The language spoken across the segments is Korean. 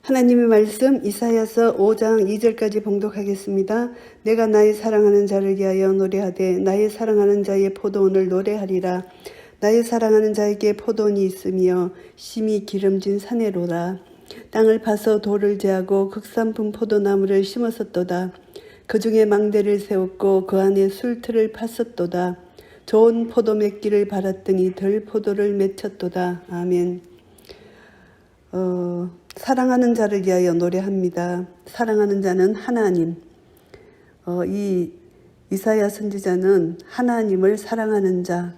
하나님의 말씀 이사야서 5장 2절까지 봉독하겠습니다. 내가 나의 사랑하는 자를 위하여 노래하되 나의 사랑하는 자의 포도원을 노래하리라. 나의 사랑하는 자에게 포도원이 있으며 심히 기름진 산에로라. 땅을 파서 돌을 제하고 극산품 포도나무를 심었었도다. 그 중에 망대를 세웠고 그 안에 술틀을 팠었도다. 좋은 포도 맺기를 바랐더니 덜 포도를 맺혔도다. 아멘. 사랑하는 자를 위하여 노래합니다. 사랑하는 자는 하나님. 이 이사야 선지자는 하나님을 사랑하는 자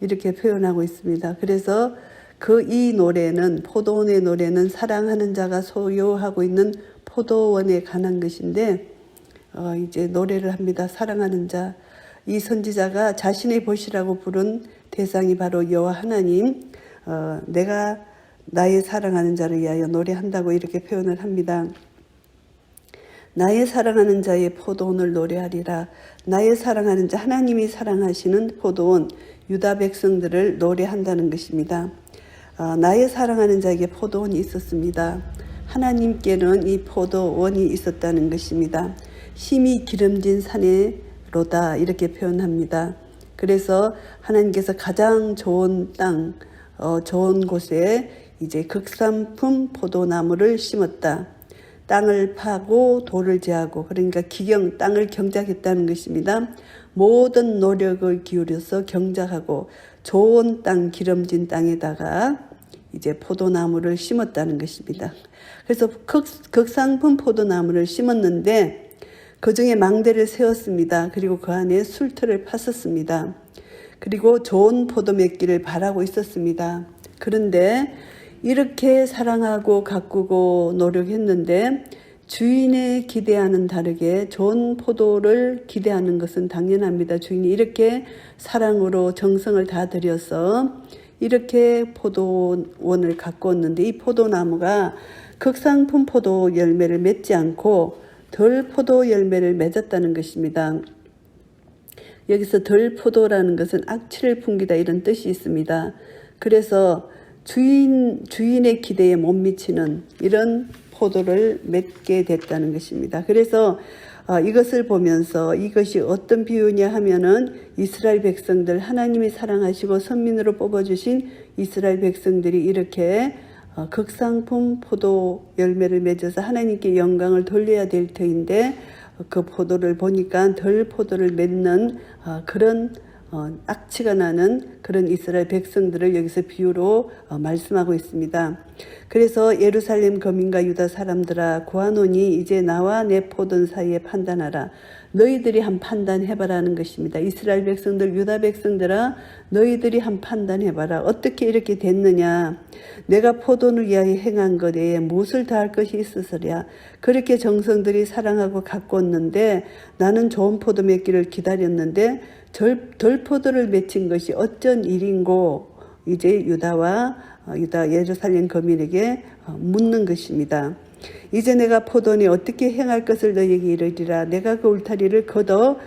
이렇게 표현하고 있습니다. 그래서 이 노래는 포도원의 노래는 사랑하는 자가 소유하고 있는 포도원에 관한 것인데 이제 노래를 합니다. 사랑하는 자. 이 선지자가 자신의 보시라고 부른 대상이 바로 여호와 하나님. 내가 나의 사랑하는 자를 위하여 노래한다고 이렇게 표현을 합니다. 나의 사랑하는 자의 포도원을 노래하리라. 나의 사랑하는 자, 하나님이 사랑하시는 포도원, 유다 백성들을 노래한다는 것입니다. 나의 사랑하는 자에게 포도원이 있었습니다. 하나님께는 이 포도원이 있었다는 것입니다. 심히 기름진 산에로다 이렇게 표현합니다. 그래서 하나님께서 가장 좋은 땅, 좋은 곳에 이제 극산품 포도나무를 심었다. 땅을 파고 돌을 제하고, 그러니까 땅을 경작했다는 것입니다. 모든 노력을 기울여서 경작하고 좋은 땅, 기름진 땅에다가 이제 포도나무를 심었다는 것입니다. 그래서 극산품 포도나무를 심었는데 그 중에 망대를 세웠습니다. 그리고 그 안에 술틀을 팠었습니다. 그리고 좋은 포도 맺기를 바라고 있었습니다. 그런데 이렇게 사랑하고 가꾸고 노력했는데 주인의 기대와는 다르게 좋은 포도를 기대하는 것은 당연합니다. 주인이 이렇게 사랑으로 정성을 다 들여서 이렇게 포도원을 가꾸었는데 이 포도나무가 극상품 포도 열매를 맺지 않고 덜 포도 열매를 맺었다는 것입니다. 여기서 덜 포도라는 것은 악취를 풍기다 이런 뜻이 있습니다. 그래서 주인의 기대에 못 미치는 이런 포도를 맺게 됐다는 것입니다. 그래서 이것을 보면서 이것이 어떤 비유냐 하면은 이스라엘 백성들, 하나님이 사랑하시고 선민으로 뽑아주신 이스라엘 백성들이 이렇게 극상품 포도 열매를 맺어서 하나님께 영광을 돌려야 될 터인데 그 포도를 보니까 덜 포도를 맺는 그런 악취가 나는 그런 이스라엘 백성들을 여기서 비유로 말씀하고 있습니다. 그래서 예루살렘 거민과 유다 사람들아 구하노니 이제 나와 내 포도원 사이에 판단하라. 너희들이 한 판단해봐라는 것입니다. 이스라엘 백성들, 유다 백성들아 너희들이 한 판단해봐라. 어떻게 이렇게 됐느냐. 내가 포도원을 위하여 행한 것 외에 무엇을 다할 것이 있어서랴. 그렇게 정성들이 사랑하고 가꿨는데 나는 좋은 포도 맺기를 기다렸는데 덜 포도를 맺힌 것이 어쩐 일인고 이제 유다 예루살렘 거민에게 묻는 것입니다. 이제 내가 포도원에 어떻게 행할 것을 너희에게 이르리라. 내가 그 울타리를 걷어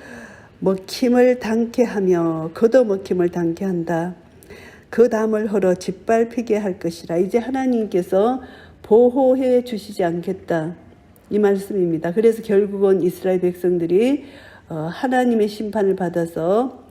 먹힘을 당케 하며 걷어 먹힘을 당케 한다. 그 담을 헐어 짓밟히게 할 것이라. 이제 하나님께서 보호해 주시지 않겠다 이 말씀입니다. 그래서 결국은 이스라엘 백성들이 하나님의 심판을 받아서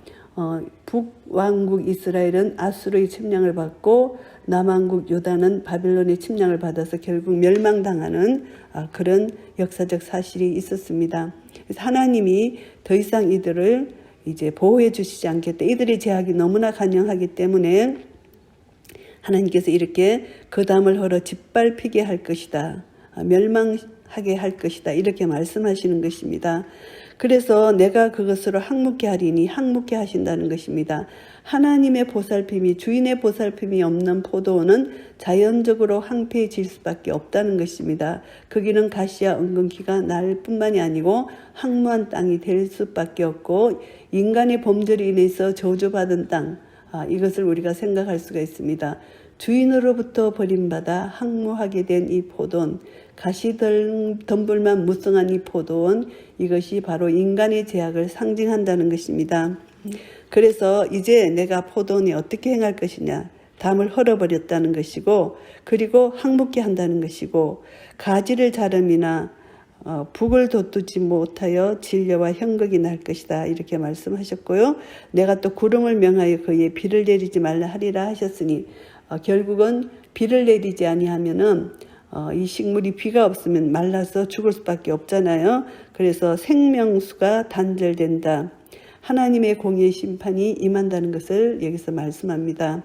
북왕국 이스라엘은 아수르의 침략을 받고 남왕국 유다는 바벨론의 침략을 받아서 결국 멸망당하는 그런 역사적 사실이 있었습니다. 그래서 하나님이 더 이상 이들을 이제 보호해 주시지 않겠다. 이들의 제약이 너무나 간영하기 때문에 하나님께서 이렇게 그 담을 헐어 짓밟히게 할 것이다. 멸망하게 할 것이다. 이렇게 말씀하시는 것입니다. 그래서 내가 그것으로 항목케 하리니 항목케 하신다는 것입니다. 하나님의 보살핌이 주인의 보살핌이 없는 포도원은 자연적으로 황폐해질 수밖에 없다는 것입니다. 거기는 가시와 은근키가 날 뿐만이 아니고 황무한 땅이 될 수밖에 없고 인간의 범죄로 인해서 저주받은 땅 이것을 우리가 생각할 수가 있습니다. 주인으로부터 버림받아 항무하게 된 이 포도원, 가시덤불만 무성한 이 포도원, 이것이 바로 인간의 죄악을 상징한다는 것입니다. 그래서 이제 내가 포도원에 어떻게 행할 것이냐, 담을 헐어버렸다는 것이고, 그리고 항목게 한다는 것이고, 가지를 자름이나 북을 돋우지 못하여 진려와 형극이 날 것이다, 이렇게 말씀하셨고요. 내가 또 구름을 명하여 그의 비를 내리지 말라 하리라 하셨으니, 결국은 비를 내리지 아니하면은 이 식물이 비가 없으면 말라서 죽을 수밖에 없잖아요. 그래서 생명수가 단절된다. 하나님의 공의의 심판이 임한다는 것을 여기서 말씀합니다.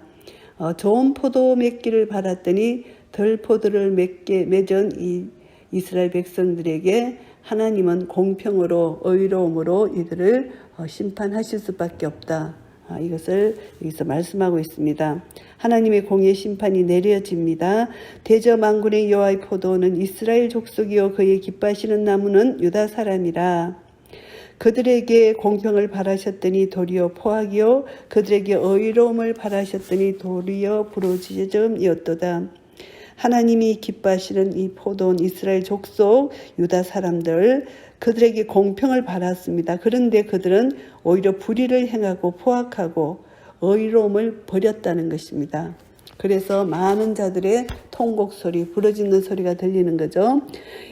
좋은 포도 맺기를 바랐더니 덜 포도를 맺은 이 이스라엘 백성들에게 하나님은 공평으로 의로움으로 이들을 심판하실 수밖에 없다. 이것을 여기서 말씀하고 있습니다. 하나님의 공의의 심판이 내려집니다. 대저만군의 여호와의 포도는 이스라엘 족속이요 그의 기뻐하시는 나무는 유다 사람이라. 그들에게 공평을 바라셨더니 도리어 포악이요 그들에게 의로움을 바라셨더니 도리어 부르짖음이었도다. 하나님이 기뻐하시는 이 포도원 이스라엘 족속 유다 사람들, 그들에게 공평을 바랐습니다. 그런데 그들은 오히려 불의를 행하고 포악하고 의로움을 버렸다는 것입니다. 그래서 많은 자들의 통곡 소리, 부르짖는 소리가 들리는 거죠.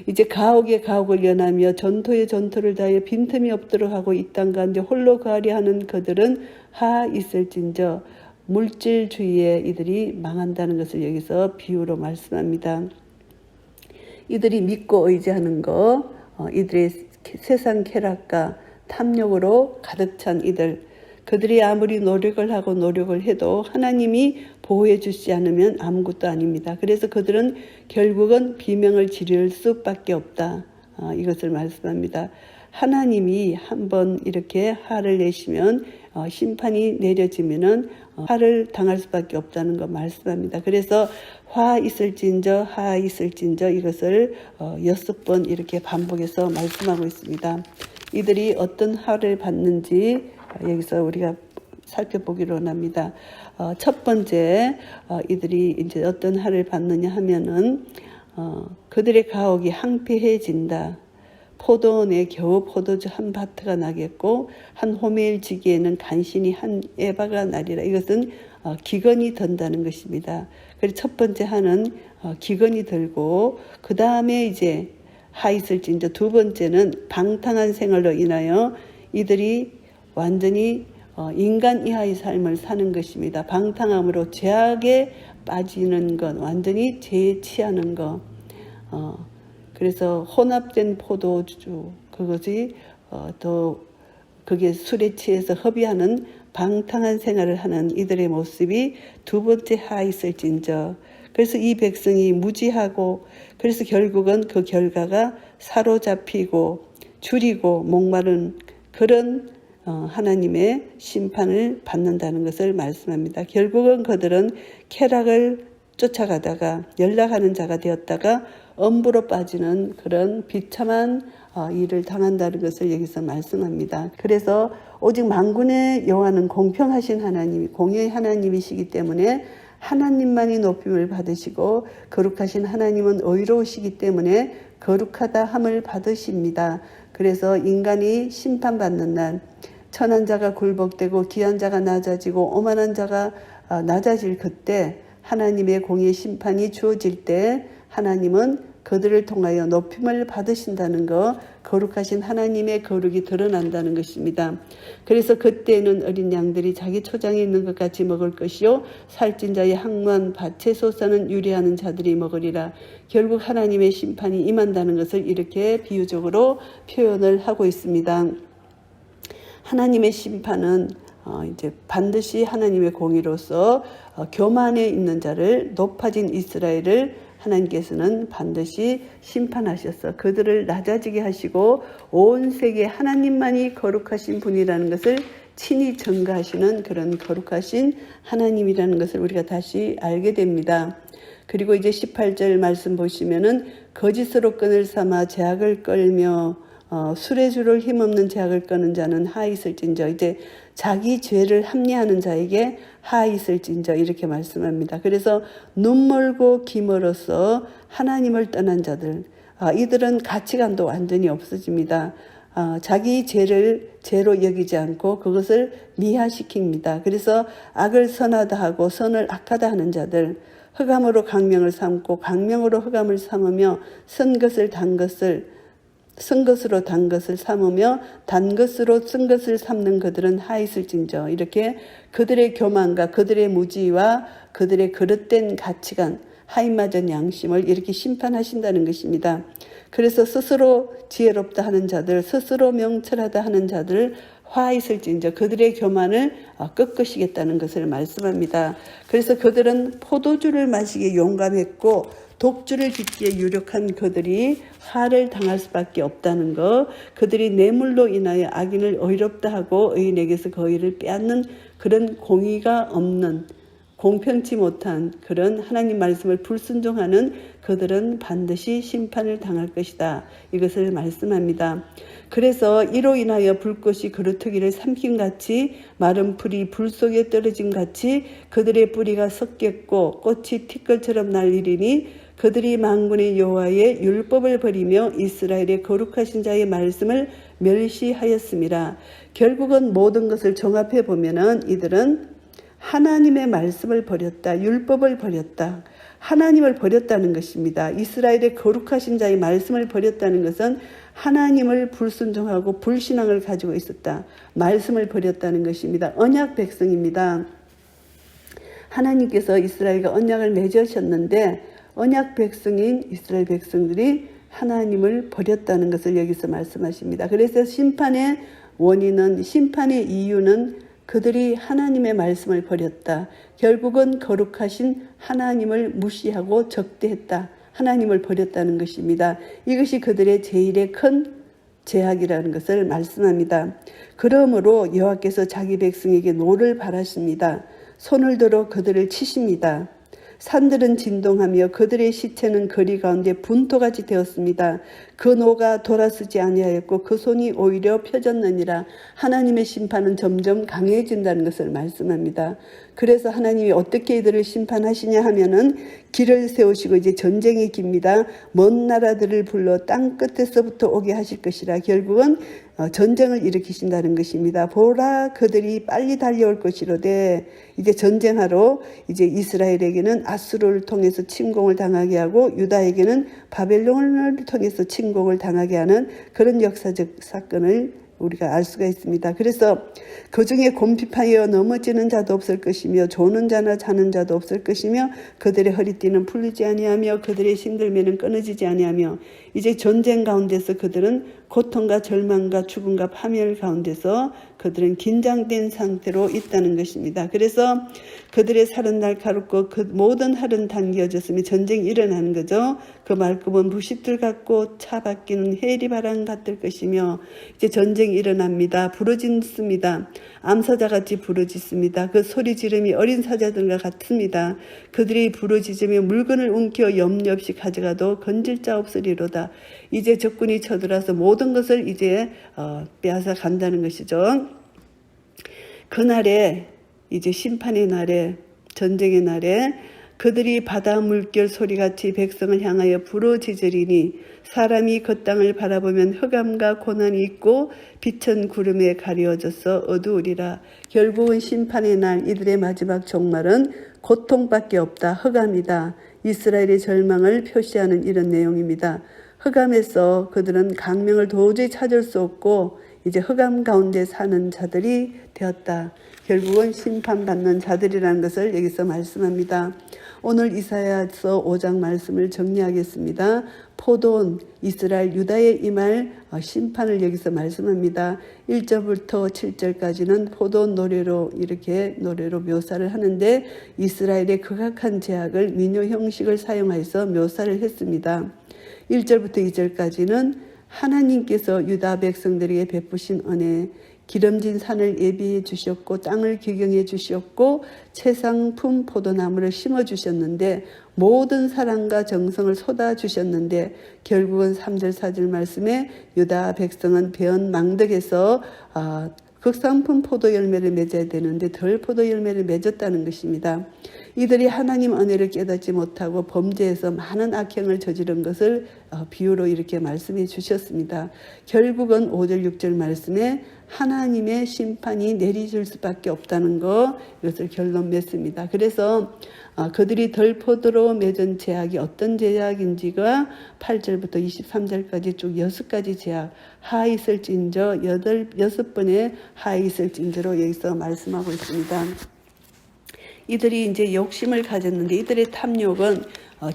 이제 가옥에 가옥을 연하며 전토에 전토를 다하여 빈틈이 없도록 하고 이 땅 가운데 홀로 거하려 하는 그들은 하 있을진저 물질주의에 이들이 망한다는 것을 여기서 비유로 말씀합니다. 이들이 믿고 의지하는 것, 이들의 세상 쾌락과 탐욕으로 가득 찬 이들, 그들이 아무리 노력을 하고 노력을 해도 하나님이 보호해 주시지 않으면 아무것도 아닙니다. 그래서 그들은 결국은 비명을 지를 수밖에 없다. 이것을 말씀합니다. 하나님이 한번 이렇게 화를 내시면 심판이 내려지면은 화를 당할 수밖에 없다는 거 말씀합니다. 그래서 화 있을진저 하 있을진저 이것을 6번 이렇게 반복해서 말씀하고 있습니다. 이들이 어떤 화를 받는지 여기서 우리가 살펴보기로 합니다. 첫 번째 이들이 이제 어떤 화를 받느냐 하면은 그들의 가옥이 황폐해진다. 포도원에 겨우 포도주 한 바트가 나겠고 한 호멜 지기에는 간신히 한 에바가 나리라. 이것은 기근이 든다는 것입니다. 그래서 첫 번째 하는 기근이 들고 그 다음에 이제 하 있을진저 두 번째는 방탕한 생활로 인하여 이들이 완전히 인간 이하의 삶을 사는 것입니다. 방탕함으로 죄악에 빠지는 것, 완전히 죄에 취하는 것. 그래서 혼합된 포도주, 그것이 그게 술에 취해서 허비하는 방탕한 생활을 하는 이들의 모습이 두 번째 하 있을진저. 그래서 이 백성이 무지하고 그래서 결국은 그 결과가 사로잡히고 줄이고 목마른 그런 하나님의 심판을 받는다는 것을 말씀합니다. 결국은 그들은 쾌락을 쫓아가다가 연락하는 자가 되었다가 엄부로 빠지는 그런 비참한 일을 당한다는 것을 여기서 말씀합니다. 그래서 오직 만군의 여호와는 공평하신 하나님, 공의의 하나님이시기 때문에 하나님만이 높임을 받으시고 거룩하신 하나님은 의로우시기 때문에 거룩하다 함을 받으십니다. 그래서 인간이 심판받는 날 천한 자가 굴복되고 귀한 자가 낮아지고 오만한 자가 낮아질 그때 하나님의 공의의 심판이 주어질 때 하나님은 그들을 통하여 높임을 받으신다는 것, 거룩하신 하나님의 거룩이 드러난다는 것입니다. 그래서 그때는 어린 양들이 자기 초장에 있는 것 같이 먹을 것이요 살찐 자의 항무한 밭에 솟아는 유리하는 자들이 먹으리라. 결국 하나님의 심판이 임한다는 것을 이렇게 비유적으로 표현을 하고 있습니다. 하나님의 심판은 이제 반드시 하나님의 공의로서 교만에 있는 자를 높아진 이스라엘을 하나님께서는 반드시 심판하셔서 그들을 낮아지게 하시고 온 세계 하나님만이 거룩하신 분이라는 것을 친히 증거하시는 그런 거룩하신 하나님이라는 것을 우리가 다시 알게 됩니다. 그리고 이제 18절 말씀 보시면은 거짓으로 끈을 삼아 제약을 끌며 수레줄을 힘없는 제약을 끄는 자는 하 있을진저. 이제 자기 죄를 합리하는 자에게 하 있을진저 이렇게 말씀합니다. 그래서 눈 멀고 귀 멀어서 하나님을 떠난 자들, 이들은 가치관도 완전히 없어집니다. 자기 죄를 죄로 여기지 않고 그것을 미화시킵니다. 그래서 악을 선하다 하고 선을 악하다 하는 자들, 흑암으로 강명을 삼고 강명으로 흑암을 삼으며 쓴 것을 단 것을 쓴 것으로 단 것을 삼으며 단 것으로 쓴 것을 삼는 그들은 하있을진저. 이렇게 그들의 교만과 그들의 무지와 그들의 그릇된 가치관, 하인맞은 양심을 이렇게 심판하신다는 것입니다. 그래서 스스로 지혜롭다 하는 자들, 스스로 명철하다 하는 자들 화있을진저. 그들의 교만을 꺾으시겠다는 것을 말씀합니다. 그래서 그들은 포도주를 마시기에 용감했고 독주를 짓기에 유력한 그들이 화를 당할 수밖에 없다는 것, 그들이 뇌물로 인하여 악인을 의롭다 하고 의인에게서 그 의를 빼앗는 그런 공의가 없는, 공평치 못한 그런 하나님 말씀을 불순종하는 그들은 반드시 심판을 당할 것이다. 이것을 말씀합니다. 그래서 이로 인하여 불꽃이 그루터기를 삼킴같이 마른 풀이 불 속에 떨어짐 같이 그들의 뿌리가 섞였고 꽃이 티끌처럼 날리리니 그들이 만군의 여호와의 율법을 버리며 이스라엘의 거룩하신 자의 말씀을 멸시하였습니다. 결국은 모든 것을 종합해 보면은 이들은 하나님의 말씀을 버렸다. 율법을 버렸다. 하나님을 버렸다는 것입니다. 이스라엘의 거룩하신 자의 말씀을 버렸다는 것은 하나님을 불순종하고 불신앙을 가지고 있었다. 말씀을 버렸다는 것입니다. 언약 백성입니다. 하나님께서 이스라엘과 언약을 맺으셨는데 언약 백성인 이스라엘 백성들이 하나님을 버렸다는 것을 여기서 말씀하십니다. 그래서 심판의 원인은, 심판의 이유는 그들이 하나님의 말씀을 버렸다. 결국은 거룩하신 하나님을 무시하고 적대했다. 하나님을 버렸다는 것입니다. 이것이 그들의 제일의 큰 죄악이라는 것을 말씀합니다. 그러므로 여호와께서 자기 백성에게 노를 바라십니다. 손을 들어 그들을 치십니다. 산들은 진동하며 그들의 시체는 거리 가운데 분토같이 되었습니다. 그 노가 돌아서지 아니하였고 그 손이 오히려 펴졌느니라. 하나님의 심판은 점점 강해진다는 것을 말씀합니다. 그래서 하나님이 어떻게 이들을 심판하시냐 하면은 길을 세우시고 이제 전쟁이 깁니다. 먼 나라들을 불러 땅 끝에서부터 오게 하실 것이라. 결국은 전쟁을 일으키신다는 것입니다. 보라 그들이 빨리 달려올 것이로되 이제 전쟁하러 이제 이스라엘에게는 아수르를 통해서 침공을 당하게 하고 유다에게는 바벨론을 통해서 침공을 당하게 하는 그런 역사적 사건을 우리가 알 수가 있습니다. 그래서 그 중에 곰핍하여 넘어지는 자도 없을 것이며 조는 자나 자는 자도 없을 것이며 그들의 허리띠는 풀리지 아니하며 그들의 신들매는 끊어지지 아니하며 이제 전쟁 가운데서 그들은 고통과 절망과 죽음과 파멸 가운데서 그들은 긴장된 상태로 있다는 것입니다. 그래서 그들의 살은 날카롭고 그 모든 할은 당겨졌으며 전쟁이 일어나는 거죠. 그 말끔은 부싯돌 같고 차 바뀌는 해리바람 같을 것이며 이제 전쟁이 일어납니다. 부르짖습니다. 암사자같이 부르짖습니다. 그 소리 지름이 어린 사자들과 같습니다. 그들이 부르짖으며 물건을 움켜 염려 없이 가져가도 건질 자 없으리로다. 이제 적군이 쳐들어서 모든 것을 이제 빼앗아 간다는 것이죠. 그날에 이제 심판의 날에 전쟁의 날에 그들이 바다 물결 소리같이 백성을 향하여 부르짖으리니 사람이 그 땅을 바라보면 흑암과 고난이 있고 빛은 구름에 가려져서 어두우리라. 결국은 심판의 날 이들의 마지막 종말은 고통밖에 없다. 흑암이다. 이스라엘의 절망을 표시하는 이런 내용입니다. 흑암에서 그들은 강명을 도저히 찾을 수 없고 이제 흑암 가운데 사는 자들이 되었다. 결국은 심판받는 자들이라는 것을 여기서 말씀합니다. 오늘 이사야서 5장 말씀을 정리하겠습니다. 포도원 이스라엘 유다에 임할 심판을 여기서 말씀합니다. 1절부터 7절까지는 포도원 노래로 이렇게 노래로 묘사를 하는데 이스라엘의 극악한 죄악을 민요 형식을 사용해서 묘사를 했습니다. 1절부터 2절까지는 하나님께서 유다 백성들에게 베푸신 은혜, 기름진 산을 예비해 주셨고 땅을 기경해 주셨고 최상품 포도나무를 심어 주셨는데 모든 사랑과 정성을 쏟아 주셨는데 결국은 3절 4절 말씀에 유다 백성은 배은 망덕에서 극상품 포도 열매를 맺어야 되는데 덜 포도 열매를 맺었다는 것입니다. 이들이 하나님 은혜를 깨닫지 못하고 범죄해서 많은 악행을 저지른 것을 비유로 이렇게 말씀해 주셨습니다. 결국은 5절 6절 말씀에 하나님의 심판이 내리질 수밖에 없다는 것, 이것을 결론 맺습니다. 그래서 그들이 덜포도로 맺은 제약이 어떤 제약인지가 8절부터 23절까지 쭉 6가지 제약, 하 있을진저 6번의 하 있을진저로 여기서 말씀하고 있습니다. 이들이 이제 욕심을 가졌는데 이들의 탐욕은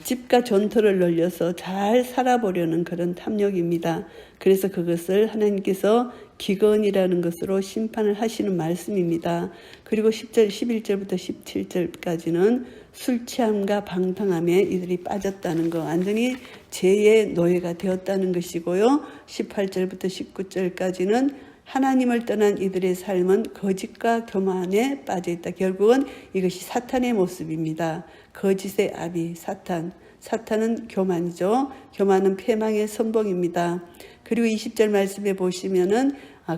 집과 전토를 늘려서 잘 살아보려는 그런 탐욕입니다. 그래서 그것을 하나님께서 기근이라는 것으로 심판을 하시는 말씀입니다. 그리고 10절, 11절부터 17절까지는 술 취함과 방탕함에 이들이 빠졌다는 것, 완전히 죄의 노예가 되었다는 것이고요. 18절부터 19절까지는 하나님을 떠난 이들의 삶은 거짓과 교만에 빠져있다. 결국은 이것이 사탄의 모습입니다. 거짓의 아비 사탄. 사탄은 교만이죠. 교만은 패망의 선봉입니다. 그리고 20절 말씀에 보시면은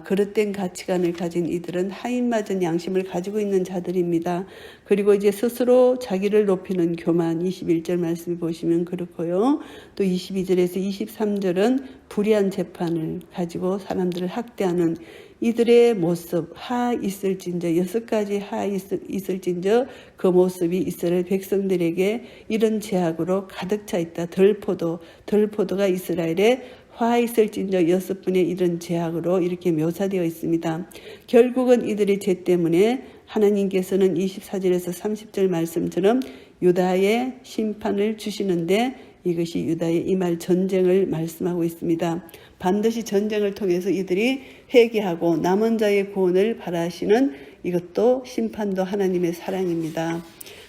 그릇된 가치관을 가진 이들은 하인맞은 양심을 가지고 있는 자들입니다. 그리고 이제 스스로 자기를 높이는 교만, 21절 말씀을 보시면 그렇고요. 또 22절에서 23절은 불의한 재판을 가지고 사람들을 학대하는 이들의 모습, 하 있을진저 6가지 하 있을진저 그 모습이 이스라엘 백성들에게 이런 제약으로 가득 차 있다. 덜포도가 이스라엘의 화 있을진저 6분의 이런 제약으로 이렇게 묘사되어 있습니다. 결국은 이들의 죄 때문에 하나님께서는 24절에서 30절 말씀처럼 유다의 심판을 주시는데 이것이 유다의 임할 전쟁을 말씀하고 있습니다. 반드시 전쟁을 통해서 이들이 회개하고 남은 자의 구원을 바라시는 이것도 심판도 하나님의 사랑입니다.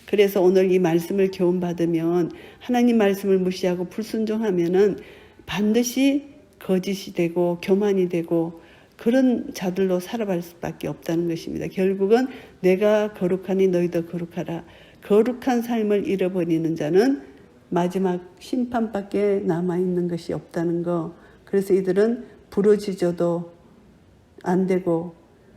그래서 오늘 이 말씀을 교훈받으면 하나님 말씀을 무시하고 불순종하면은 반드시 거짓이 되고 교만이 되고 그런 자들로 살아갈 수밖에 없다는 것입니다. 결국은 내가 거룩하니 너희도 거룩하라. 거룩한 삶을 잃어버리는 자는 마지막 심판밖에 남아있는 것이 없다는 거. 그래서 이들은 부러지져도 안 되고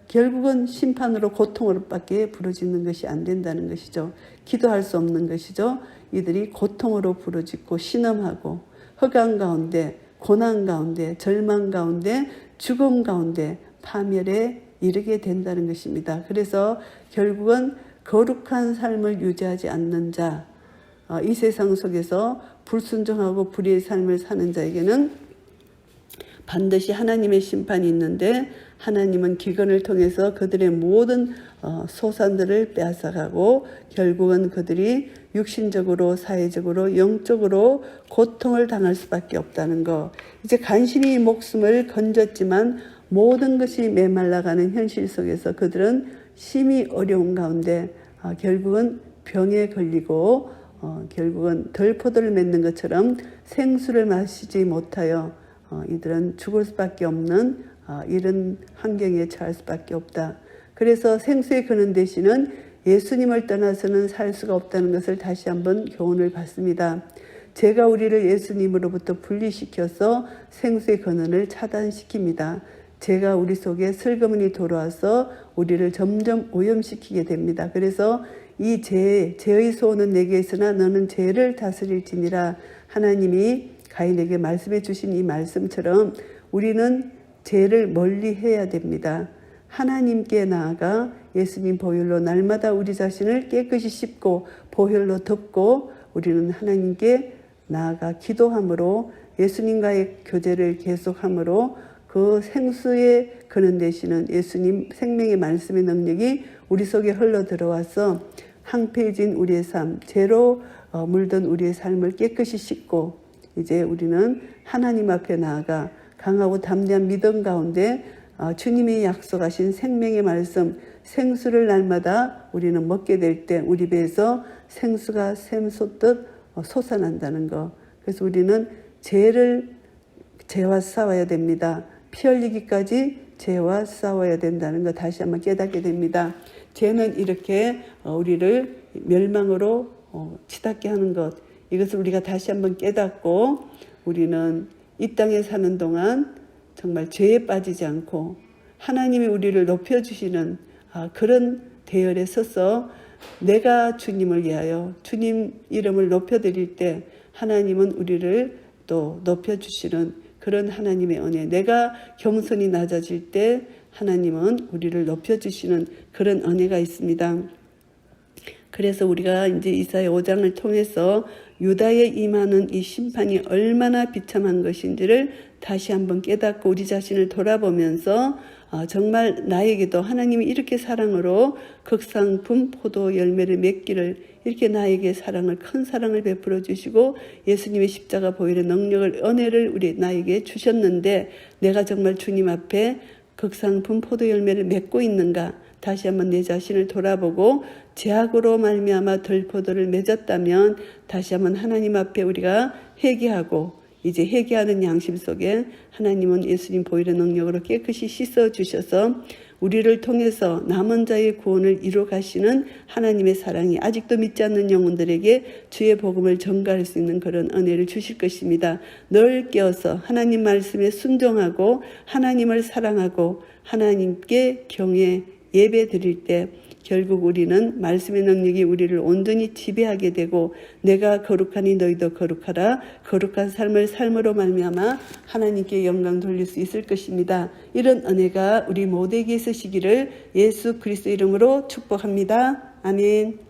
결국은 심판으로 고통으로밖에 부러지는 것이 안 된다는 것이죠. 기도할 수 없는 것이죠. 이들이 고통으로 부러지고 신음하고 허강 가운데, 고난 가운데, 절망 가운데, 죽음 가운데 파멸에 이르게 된다는 것입니다. 그래서 결국은 거룩한 삶을 유지하지 않는 자, 이 세상 속에서 불순종하고 불의의 삶을 사는 자에게는 반드시 하나님의 심판이 있는데 하나님은 기근을 통해서 그들의 모든 소산들을 빼앗아가고 결국은 그들이 육신적으로 사회적으로 영적으로 고통을 당할 수밖에 없다는 것. 이제 간신히 목숨을 건졌지만 모든 것이 메말라가는 현실 속에서 그들은 심히 어려운 가운데 결국은 병에 걸리고 결국은 덜포도를 맺는 것처럼 생수를 마시지 못하여 이들은 죽을 수밖에 없는 이런 환경에 처할 수밖에 없다. 그래서 생수에 거는 대신은 예수님을 떠나서는 살 수가 없다는 것을 다시 한번 교훈을 받습니다. 죄가 우리를 예수님으로부터 분리시켜서 생수의 근원을 차단시킵니다. 죄가 우리 속에 슬그머니 돌아와서 우리를 점점 오염시키게 됩니다. 그래서 이 죄의 소원은 내게 있으나 너는 죄를 다스릴지니라 하나님이 가인에게 말씀해 주신 이 말씀처럼 우리는 죄를 멀리해야 됩니다. 하나님께 나아가 예수님 보혈로 날마다 우리 자신을 깨끗이 씻고 보혈로 덮고 우리는 하나님께 나아가 기도함으로 예수님과의 교제를 계속함으로 그 생수에 거는 되시는 예수님 생명의 말씀의 능력이 우리 속에 흘러 들어와서 황폐해진 우리의 삶, 죄로 물든 우리의 삶을 깨끗이 씻고 이제 우리는 하나님 앞에 나아가 강하고 담대한 믿음 가운데 주님이 약속하신 생명의 말씀 생수를 날마다 우리는 먹게 될 때 우리 배에서 생수가 샘솟듯 솟아난다는 것. 그래서 우리는 죄와 싸워야 됩니다. 피 흘리기까지 죄와 싸워야 된다는 것 다시 한번 깨닫게 됩니다. 죄는 이렇게 우리를 멸망으로 치닫게 하는 것, 이것을 우리가 다시 한번 깨닫고 우리는 이 땅에 사는 동안 정말 죄에 빠지지 않고 하나님이 우리를 높여주시는 그런 대열에 서서 내가 주님을 위하여 주님 이름을 높여드릴 때 하나님은 우리를 또 높여주시는 그런 하나님의 은혜, 내가 겸손히 낮아질 때 하나님은 우리를 높여주시는 그런 은혜가 있습니다. 그래서 우리가 이제 이사야 5장을 통해서 유다에 임하는 이 심판이 얼마나 비참한 것인지를 다시 한번 깨닫고 우리 자신을 돌아보면서 정말 나에게도 하나님이 이렇게 사랑으로 극상품 포도 열매를 맺기를 이렇게 나에게 큰 사랑을 베풀어 주시고 예수님의 십자가 보혈의 능력을 은혜를 나에게 주셨는데 내가 정말 주님 앞에 극상품 포도 열매를 맺고 있는가 다시 한번 내 자신을 돌아보고 죄악으로 말미암아 들포도를 맺었다면 다시 한번 하나님 앞에 우리가 회개하고 이제 회개하는 양심 속에 하나님은 예수님 보혈의 능력으로 깨끗이 씻어주셔서 우리를 통해서 남은 자의 구원을 이루어 가시는 하나님의 사랑이 아직도 믿지 않는 영혼들에게 주의 복음을 전가할 수 있는 그런 은혜를 주실 것입니다. 늘 깨어서 하나님 말씀에 순종하고 하나님을 사랑하고 하나님께 경외 예배 드릴 때 결국 우리는 말씀의 능력이 우리를 온전히 지배하게 되고 내가 거룩하니 너희도 거룩하라 거룩한 삶을 삶으로 말미암아 하나님께 영광 돌릴 수 있을 것입니다. 이런 은혜가 우리 모두에게 있으시기를 예수 그리스도 이름으로 축복합니다. 아멘.